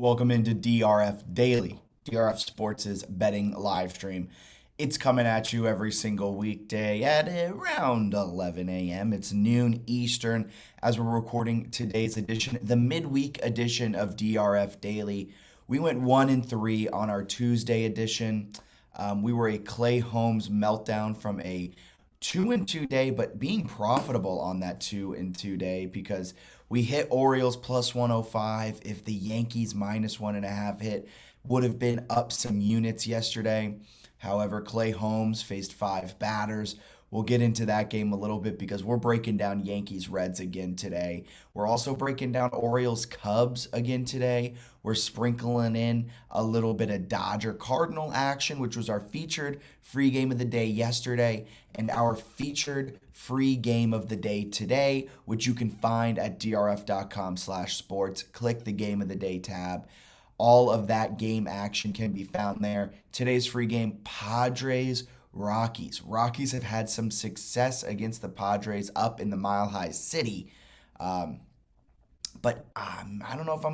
Welcome into DRF Daily, DRF Sports' betting live stream. It's coming at you every single weekday at around 11 a.m. It's noon Eastern as we're recording today's edition, the midweek edition of DRF Daily. We went 1-3 on our Tuesday edition. We were a Clay Holmes meltdown from a 2-2 day, but being profitable on that 2-2 day because we hit Orioles plus 105. If the Yankees minus 1.5 hit, would have been up some units yesterday. However, Clay Holmes faced 5 batters. We'll get into that game a little bit because we're breaking down Yankees-Reds again today. We're also breaking down Orioles-Cubs again today. We're sprinkling in a little bit of Dodger-Cardinal action, which was our featured free game of the day yesterday, and our featured free game of the day today, which you can find at drf.com/sports. Click the game of the day tab. All of that game action can be found there. Today's free game, Padres-Rockies. Rockies have had some success against the Padres up in the Mile High City, but I don't know if I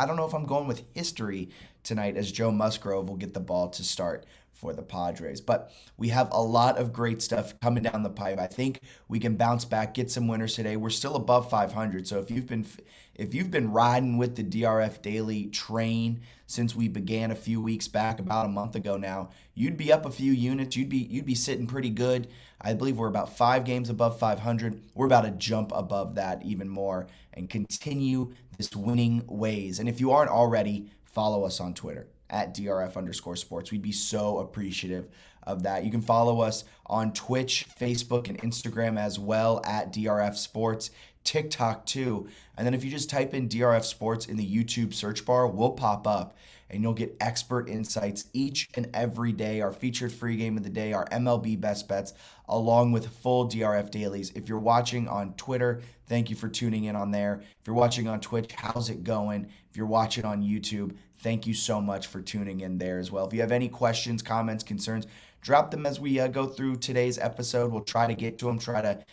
don't know if I'm going with history tonight, as Joe Musgrove will get the ball to start for the Padres. But we have a lot of great stuff coming down the pipe. I think we can bounce back, get some winners today. We're still above 500, so if you've been riding with the DRF Daily train since we began a few weeks back, about a month ago now, you'd be up a few units. You'd be sitting pretty good. I believe we're about 5 games above 500. We're about to jump above that even more and continue this winning ways. And if you aren't already, follow us on Twitter at DRF_sports. We'd be so appreciative of that. You can follow us on Twitch, Facebook, and Instagram as well at DRF Sports, TikTok too. And then if you just type in DRF Sports in the YouTube search bar, we'll pop up and you'll get expert insights each and every day, our featured free game of the day, our MLB best bets, along with full DRF dailies. If you're watching on Twitter, thank you for tuning in on there. If you're watching on Twitch, how's it going? If you're watching on YouTube, thank you so much for tuning in there as well. If you have any questions, comments, concerns, drop them as we go through today's episode. We'll try to get to them, try to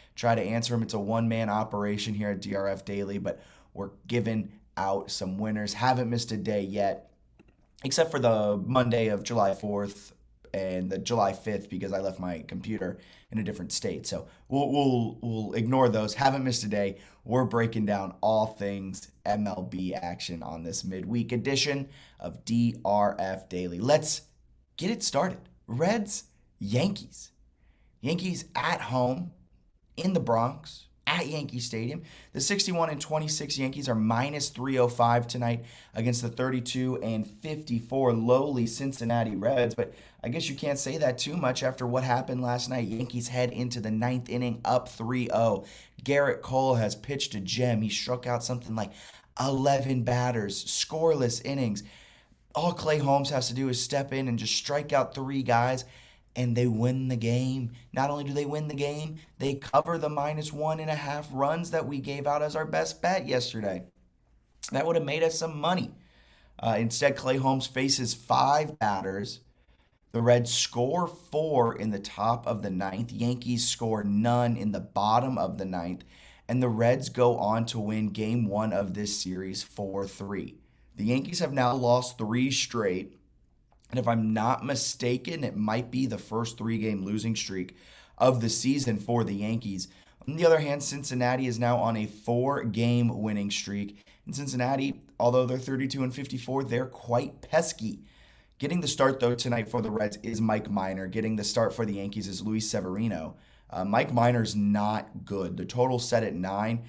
answer them. It's a one-man operation here at DRF Daily, but we're giving out some winners. Haven't missed a day yet, except for the Monday of July 4th and the July 5th because I left my computer in a different state. So we'll ignore those. Haven't missed a day. We're breaking down all things MLB action on this midweek edition of DRF Daily. Let's get it started. Reds-Yankees. Yankees at home in the Bronx at Yankee Stadium. The 61-26 Yankees are minus 305 tonight against the 32-54 lowly Cincinnati Reds. But I guess you can't say that too much after what happened last night. Yankees head into the 9th inning up 3-0. Garrett Cole has pitched a gem. He struck out something like 11 batters, scoreless innings. All Clay Holmes has to do is step in and just strike out 3 guys, and they win the game. Not only do they win the game, they cover the minus 1.5 runs that we gave out as our best bet yesterday. That would have made us some money. Instead, Clay Holmes faces 5 batters. The Reds score 4 in the top of the 9th. Yankees score none in the bottom of the 9th. And the Reds go on to win Game 1 of this series 4-3. The Yankees have now lost 3 straight. And if I'm not mistaken, it might be the first 3-game losing streak of the season for the Yankees. On the other hand, Cincinnati is now on a 4-game winning streak. And Cincinnati, although they're 32-54, they're quite pesky. Getting the start, though, tonight for the Reds is Mike Minor. Getting the start for the Yankees is Luis Severino. Mike Minor's not good. The total's set at 9.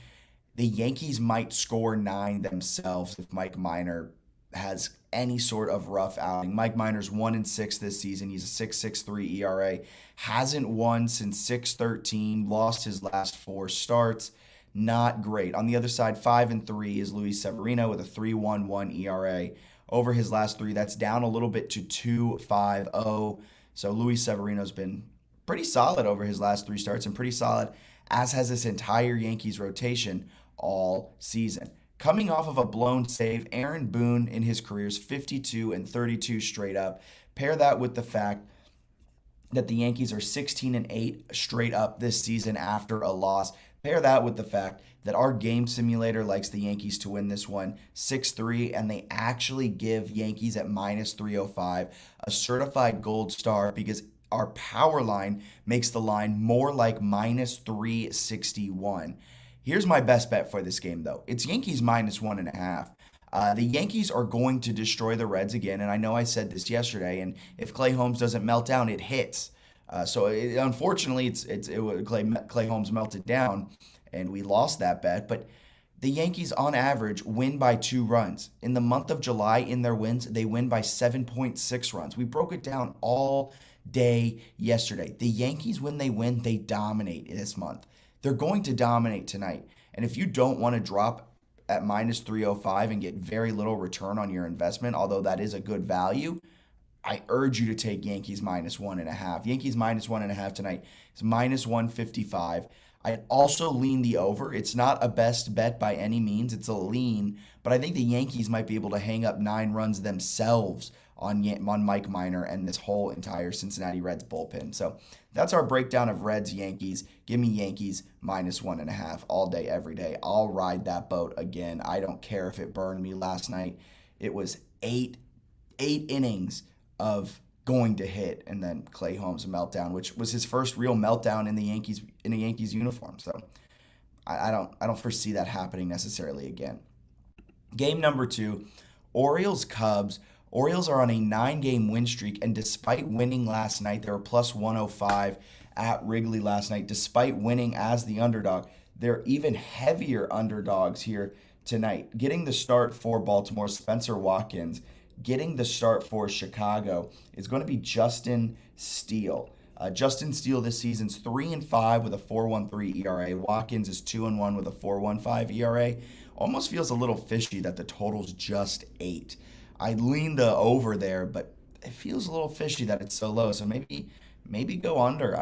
The Yankees might score 9 themselves if Mike Minor has any sort of rough outing. Mike Minor's 1-6 this season. He's a 6.63 ERA. Hasn't won since 6-13. Lost his last 4 starts. Not great. On the other side, 5-3 is Luis Severino with a 3.11 ERA. Over his last 3, that's down a little bit to 2.50. So Luis Severino's been pretty solid over his last 3 starts and pretty solid, as has this entire Yankees rotation all season. Coming off of a blown save, Aaron Boone in his career's 52-32 straight up. Pair that with the fact that the Yankees are 16-8 straight up this season after a loss. Pair that with the fact that our game simulator likes the Yankees to win this one 6-3, and they actually give Yankees at minus 305 a certified gold star because our power line makes the line more like minus 361. Here's my best bet for this game, though. It's Yankees minus 1.5. The Yankees are going to destroy the Reds again, and I know I said this yesterday. And if Clay Holmes doesn't melt down, it hits. Unfortunately, Clay Holmes melted down, and we lost that bet. But the Yankees, on average, win by 2 runs. In the month of July, in their wins, they win by 7.6 runs. We broke it down all day yesterday. The Yankees, when they win, they dominate this month. They're going to dominate tonight. And if you don't want to drop at minus 305 and get very little return on your investment, although that is a good value, I urge you to take Yankees minus 1.5. Yankees minus 1.5 tonight is minus 155. I'd also lean the over. It's not a best bet by any means. It's a lean, but I think the Yankees might be able to hang up 9 runs themselves on Mike Minor and this whole entire Cincinnati Reds bullpen. So that's our breakdown of Reds-Yankees. Give me Yankees minus 1.5 all day, every day. I'll ride that boat again. I don't care if it burned me last night. It was eight innings of going to hit, and then Clay Holmes' meltdown, which was his first real meltdown in the Yankees uniform. So I don't foresee that happening necessarily again. Game number 2, Orioles-Cubs. Orioles are on a 9-game win streak, and despite winning last night, they were plus 105 at Wrigley last night. Despite winning as the underdog, they're even heavier underdogs here tonight. Getting the start for Baltimore, Spencer Watkins. Getting the start for Chicago is going to be Justin Steele. Justin Steele this season's 3-5 with a 4.13 ERA. Watkins is 2-1 with a 4.15 ERA. Almost feels a little fishy that the total's just 8. I lean the over there, but it feels a little fishy that it's so low. So maybe go under.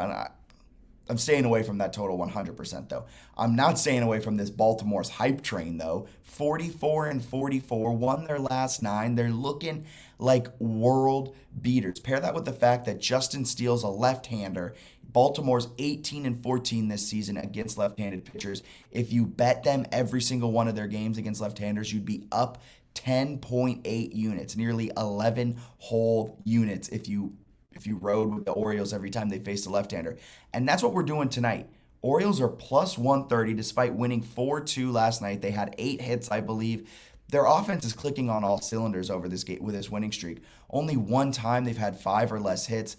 I'm staying away from that total 100% though. I'm not staying away from this Baltimore's hype train though. 44-44, won their last 9. They're looking like world beaters. Pair that with the fact that Justin Steele's a left-hander. Baltimore's 18-14 this season against left-handed pitchers. If you bet them every single one of their games against left-handers, you'd be up 10.8 units, nearly 11 whole units if you rode with the Orioles every time they faced a left-hander. And that's what we're doing tonight. Orioles are plus 130 despite winning 4-2 last night. They had 8 hits, I believe. Their offense is clicking on all cylinders over this game with this winning streak. Only one time they've had 5 or less hits.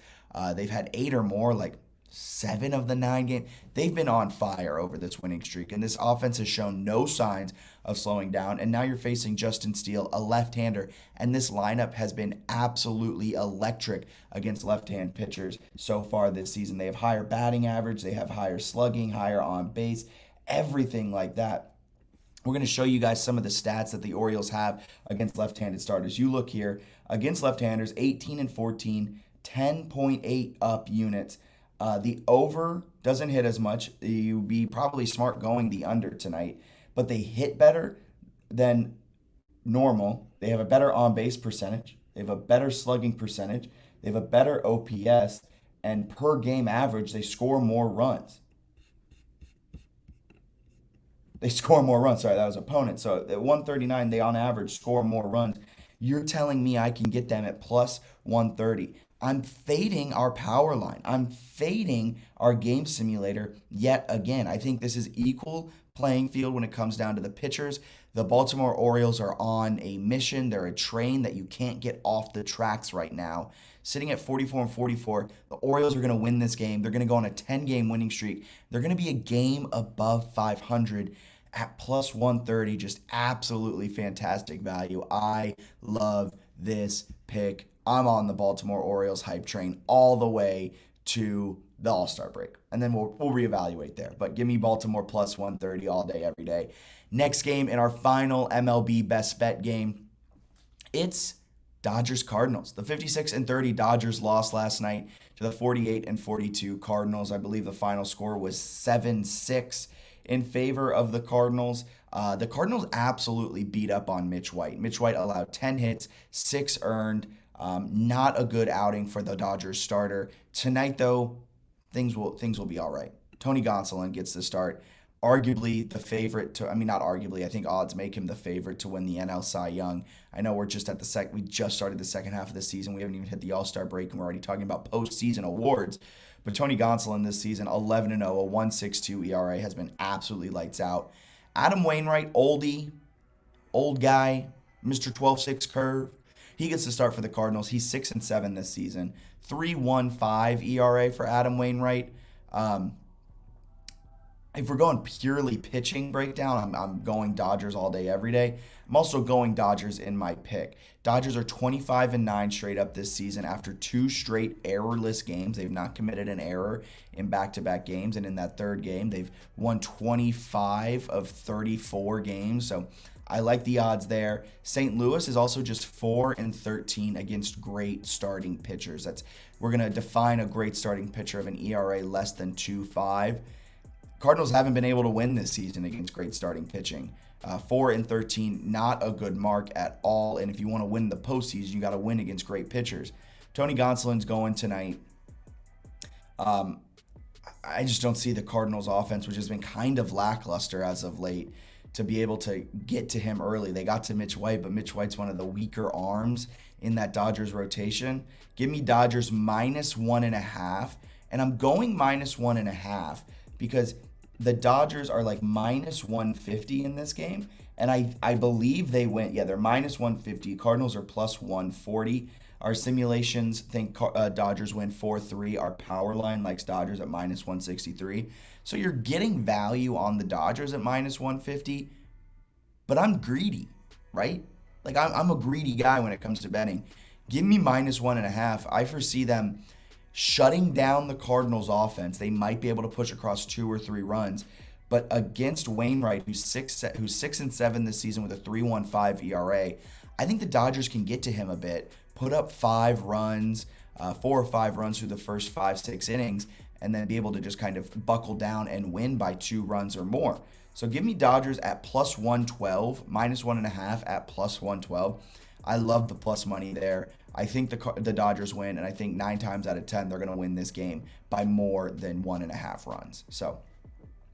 They've had 8 or more, like 7 of the 9 games. They've been on fire over this winning streak, and this offense has shown no signs of slowing down. And now you're facing Justin Steele, a left-hander, and this lineup has been absolutely electric against left-hand pitchers so far this season. They have higher batting average, they have higher slugging, higher on base, everything like that. We're going to show you guys some of the stats that the Orioles have against left-handed starters. You look here, against left-handers, 18-14, 10.8 up units. The over doesn't hit as much. You'd be probably smart going the under tonight, but they hit better than normal. They have a better on-base percentage. They have a better slugging percentage. They have a better OPS, and per game average, they score more runs. They score more runs. Sorry, that was opponent. So at 139, they on average score more runs. You're telling me I can get them at plus 130. I'm fading our power line. I'm fading our game simulator yet again. I think this is equal playing field when it comes down to the pitchers. The Baltimore Orioles are on a mission. They're a train that you can't get off the tracks right now. Sitting at 44-44, the Orioles are going to win this game. They're going to go on a 10-game winning streak. They're going to be a game above 500 at plus 130. Just absolutely fantastic value. I love this pick. I'm on the Baltimore Orioles hype train all the way to the All-Star break. And then we'll reevaluate there. But give me Baltimore plus 130 all day, every day. Next game in our final MLB best bet game, it's Dodgers-Cardinals. The 56-30 Dodgers lost last night to the 48-42 Cardinals. I believe the final score was 7-6 in favor of the Cardinals. The Cardinals absolutely beat up on Mitch White. Mitch White allowed 10 hits, 6 earned. Not a good outing for the Dodgers starter. Tonight, though, things will be all right. Tony Gonsolin gets the start. arguably the favorite to, I mean, not arguably, I think odds make him the favorite to win the NL Cy Young. I know we're just at we just started the second half of the season. We haven't even hit the All-Star break, and we're already talking about postseason awards. But Tony Gonsolin this season, 11-0, a 1.62 ERA, has been absolutely lights out. Adam Wainwright, oldie, old guy, Mr. 12-6 curve. He gets to start for the Cardinals. He's 6-7 this season. 3.15 ERA for Adam Wainwright. If we're going purely pitching breakdown, I'm going Dodgers all day, every day. I'm also going Dodgers in my pick. Dodgers are 25-9 straight up this season after 2 straight errorless games. They've not committed an error in back-to-back games, and in that third game, they've won 25 of 34 games. So I like the odds there. St. Louis is also just 4-13 against great starting pitchers. We're gonna define a great starting pitcher of an ERA less than 2.5. Cardinals haven't been able to win this season against great starting pitching. 4-13, not a good mark at all. And if you want to win the postseason, you got to win against great pitchers. Tony Gonsolin's going tonight. I just don't see the Cardinals' offense, which has been kind of lackluster as of late, to be able to get to him early. They got to Mitch White, but Mitch White's one of the weaker arms in that Dodgers rotation. Give me Dodgers -1.5, and I'm going -1.5 because the Dodgers are like -150 in this game, and I believe they win. Yeah, they're -150. Cardinals are +140. Our simulations think Dodgers win 4-3. Our power line likes Dodgers at -163. So you're getting value on the Dodgers at -150, but I'm greedy, right? Like I'm a greedy guy when it comes to betting. Give me -1.5. I foresee them shutting down the Cardinals offense. They might be able to push across 2 or 3 runs, but against Wainwright, who's 6-7 this season with a 3.15 ERA, I think the Dodgers can get to him a bit, put up 5 runs, 4 or 5 runs through the first 5-6 innings, and then be able to just kind of buckle down and win by 2 runs or more. So give me Dodgers at +112, -1.5 at +112. I love the plus money there. I think the Dodgers win, and I think 9 times out of 10 they're going to win this game by more than 1.5 runs. So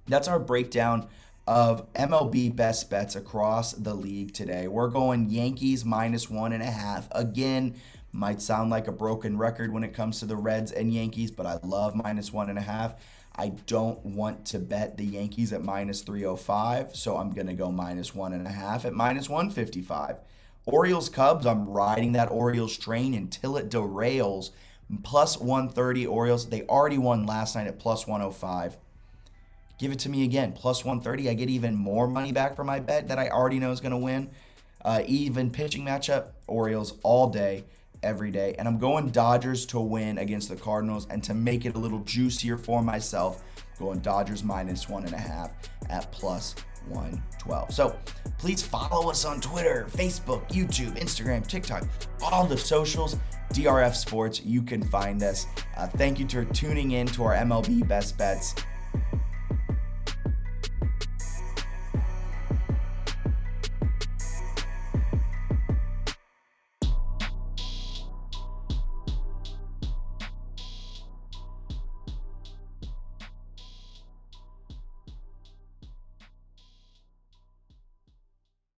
that's our breakdown of MLB best bets across the league today. We're going Yankees -1.5. Again, might sound like a broken record when it comes to the Reds and Yankees, but I love -1.5. I don't want to bet the Yankees at -305, so I'm going to go -1.5 at -155. Orioles-Cubs, I'm riding that Orioles train until it derails. +130 Orioles. They already won last night at +105. Give it to me again. +130. I get even more money back for my bet that I already know is going to win. Even pitching matchup, Orioles all day, every day. And I'm going Dodgers to win against the Cardinals. And to make it a little juicier for myself, going Dodgers -1.5 at +112. So please follow us on Twitter, Facebook, YouTube, Instagram, TikTok, all the socials. DRF Sports, you can find us. Thank you for tuning in to our MLB Best Bets.